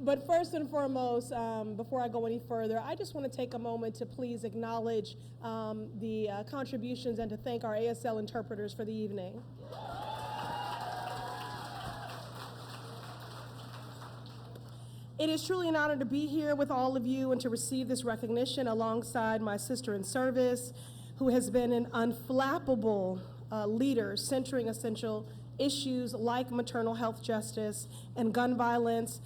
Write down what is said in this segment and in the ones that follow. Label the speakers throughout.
Speaker 1: But first and foremost, before I go any further, I just want to take a moment to please acknowledge the contributions and to thank our ASL interpreters for the evening. It is truly an honor to be here with all of you and to receive this recognition alongside my sister in service, who has been an unflappable leader centering essential issues like maternal health justice and gun violence.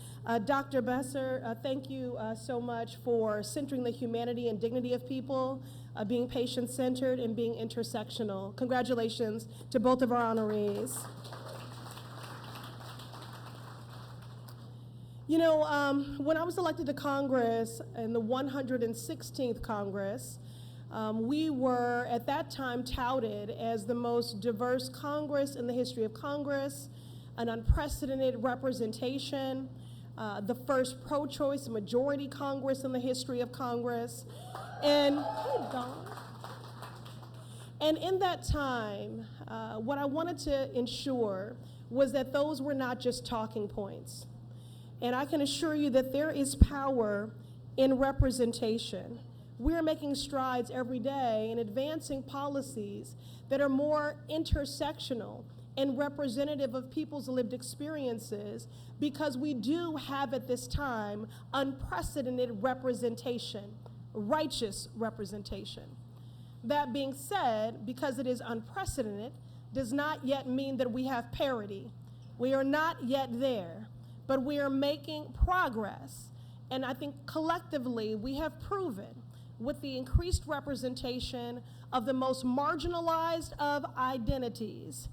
Speaker 1: Dr. Besser, thank you so much for centering the humanity and dignity of people, being patient-centered, and being intersectional. Congratulations to both of our honorees. You know, when I was elected to Congress in the 116th Congress, we were at that time touted as the most diverse Congress in the history of Congress, an unprecedented representation, the first pro-choice majority Congress in the history of Congress. And in that time, what I wanted to ensure was that those were not just talking points. And I can assure you that there is power in representation. We're making strides every day in advancing policies that are more intersectional and representative of people's lived experiences, because we do have at this time unprecedented representation, righteous representation. That being said, because it is unprecedented, does not yet mean that we have parity. We are not yet there. But we are making progress, and I think collectively we have proven with the increased representation of the most marginalized of identities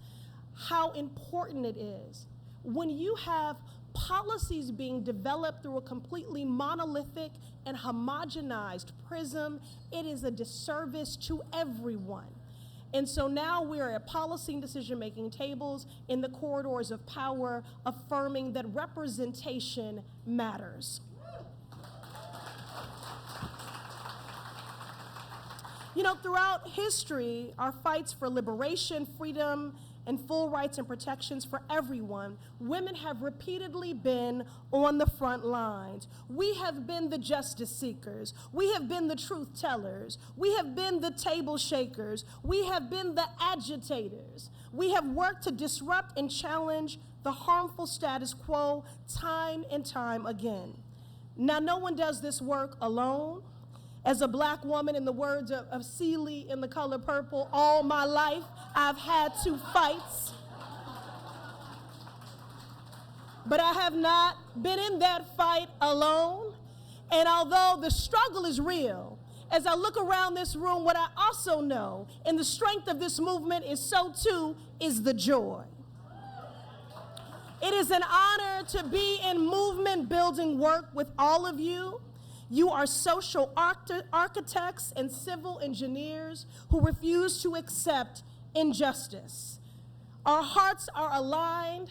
Speaker 1: how important it is. When you have policies being developed through a completely monolithic and homogenized prism, it is a disservice to everyone. And so now we're at policy and decision-making tables in the corridors of power, affirming that representation matters. You know, throughout history, our fights for liberation, freedom, and full rights and protections for everyone, women have repeatedly been on the front lines. We have been the justice seekers. We have been the truth tellers. We have been the table shakers. We have been the agitators. We have worked to disrupt and challenge the harmful status quo time and time again. Now, no one does this work alone. As a black woman, in the words of Celie in The Color Purple, all my life I've had to fight. But I have not been in that fight alone. And although the struggle is real, as I look around this room, what I also know in the strength of this movement is so too is the joy. It is an honor to be in movement building work with all of you. You are social architects and civil engineers who refuse to accept injustice. Our hearts are aligned,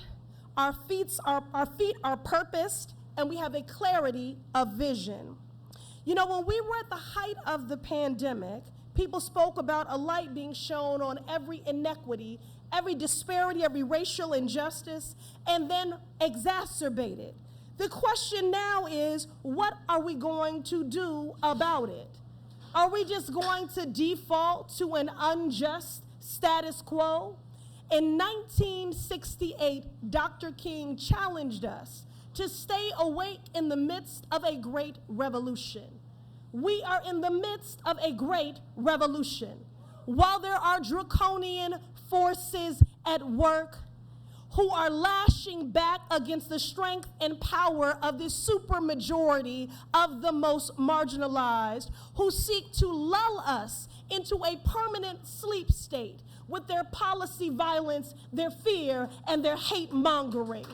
Speaker 1: our feet are purposed, and we have a clarity of vision. You know, when we were at the height of the pandemic, people spoke about a light being shown on every inequity, every disparity, every racial injustice, and then exacerbated. The question now is, what are we going to do about it? Are we just going to default to an unjust status quo? In 1968, Dr. King challenged us to stay awake in the midst of a great revolution. We are in the midst of a great revolution. While there are draconian forces at work, who are lashing back against the strength and power of this supermajority of the most marginalized, who seek to lull us into a permanent sleep state with their policy violence, their fear, and their hate mongering.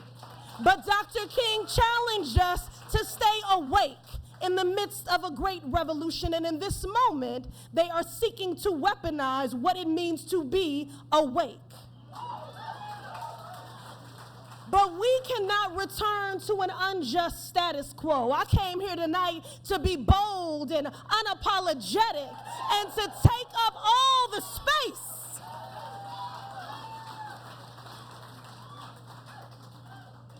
Speaker 1: But Dr. King challenged us to stay awake in the midst of a great revolution, and in this moment, they are seeking to weaponize what it means to be awake. But we cannot return to an unjust status quo. I came here tonight to be bold and unapologetic and to take up all the space.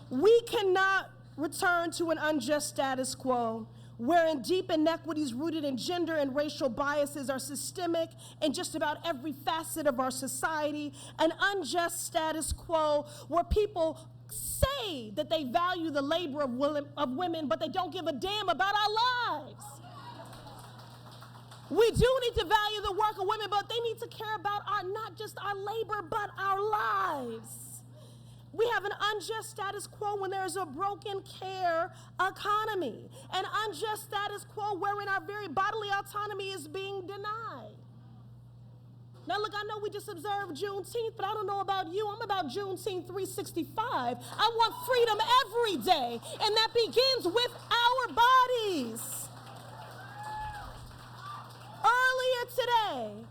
Speaker 1: We cannot return to an unjust status quo, wherein deep inequities rooted in gender and racial biases are systemic in just about every facet of our society, an unjust status quo where people say that they value the labor of women, but they don't give a damn about our lives. We do need to value the work of women, but they need to care about not just our labor, but our lives. We have an unjust status quo when there is a broken care economy, an unjust status quo wherein our very bodily autonomy is being denied. Now look, I know we just observed Juneteenth, but I don't know about you. I'm about Juneteenth 365. I want freedom every day, and that begins with our bodies. Earlier today,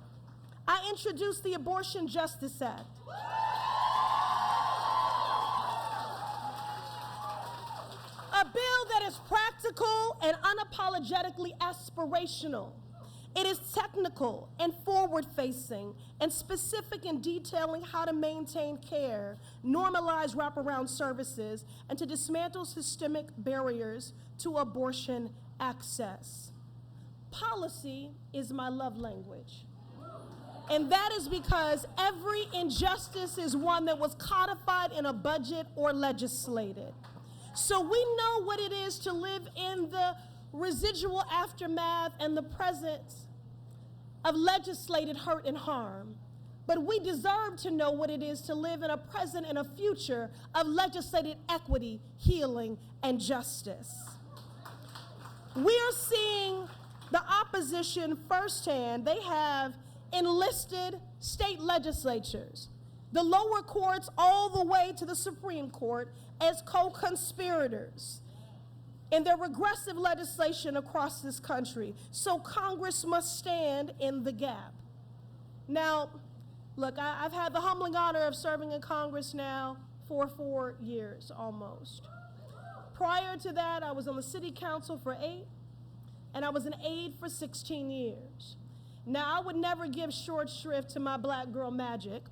Speaker 1: I introduced the Abortion Justice Act. A bill that is practical and unapologetically aspirational. It is technical and forward-facing and specific in detailing how to maintain care, normalize wraparound services, and to dismantle systemic barriers to abortion access. Policy is my love language. And that is because every injustice is one that was codified in a budget or legislated. So we know what it is to live in the residual aftermath and the presence of legislated hurt and harm. But we deserve to know what it is to live in a present and a future of legislated equity, healing, and justice. We are seeing the opposition firsthand. They have enlisted state legislatures, the lower courts all the way to the Supreme Court, as co-conspirators in their regressive legislation across this country. So Congress must stand in the gap. Now, look, I've had the humbling honor of serving in Congress now for 4 years almost. Prior to that, I was on the city council for 8, and I was an aide for 16 years. Now, I would never give short shrift to my black girl magic.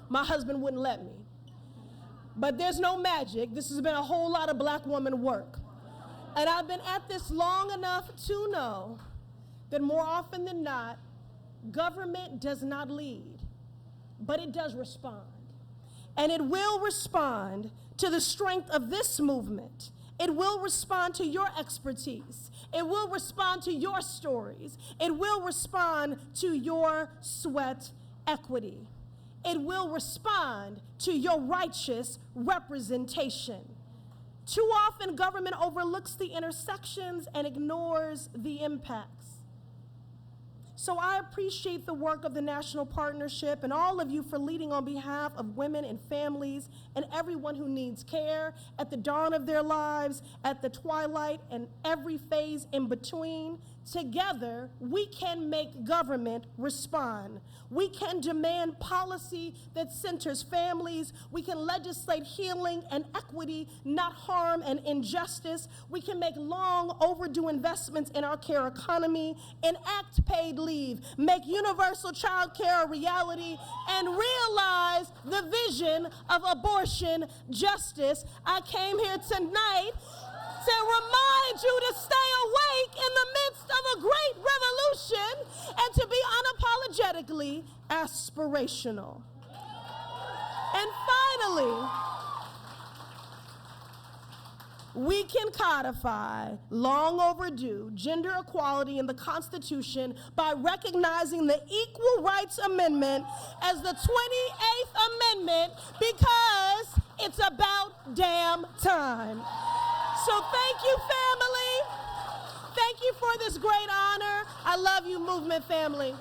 Speaker 1: My husband wouldn't let me. But there's no magic. This has been a whole lot of black woman work. And I've been at this long enough to know that more often than not, government does not lead, but it does respond. And it will respond to the strength of this movement. It will respond to your expertise. It will respond to your stories. It will respond to your sweat equity. It will respond to your righteous representation. Too often, government overlooks the intersections and ignores the impacts. So I appreciate the work of the National Partnership and all of you for leading on behalf of women and families and everyone who needs care at the dawn of their lives, at the twilight, and every phase in between. Together, we can make government respond. We can demand policy that centers families. We can legislate healing and equity, not harm and injustice. We can make long overdue investments in our care economy, enact paid leave, make universal child care a reality, and realize the vision of abortion justice. I came here tonight to remind you to stay awake in the midst of a great revolution and to be unapologetically aspirational. And finally, we can codify long overdue gender equality in the Constitution by recognizing the Equal Rights Amendment as the 28th Amendment because it's about damn time. So thank you, family. Thank you for this great honor. I love you, movement family.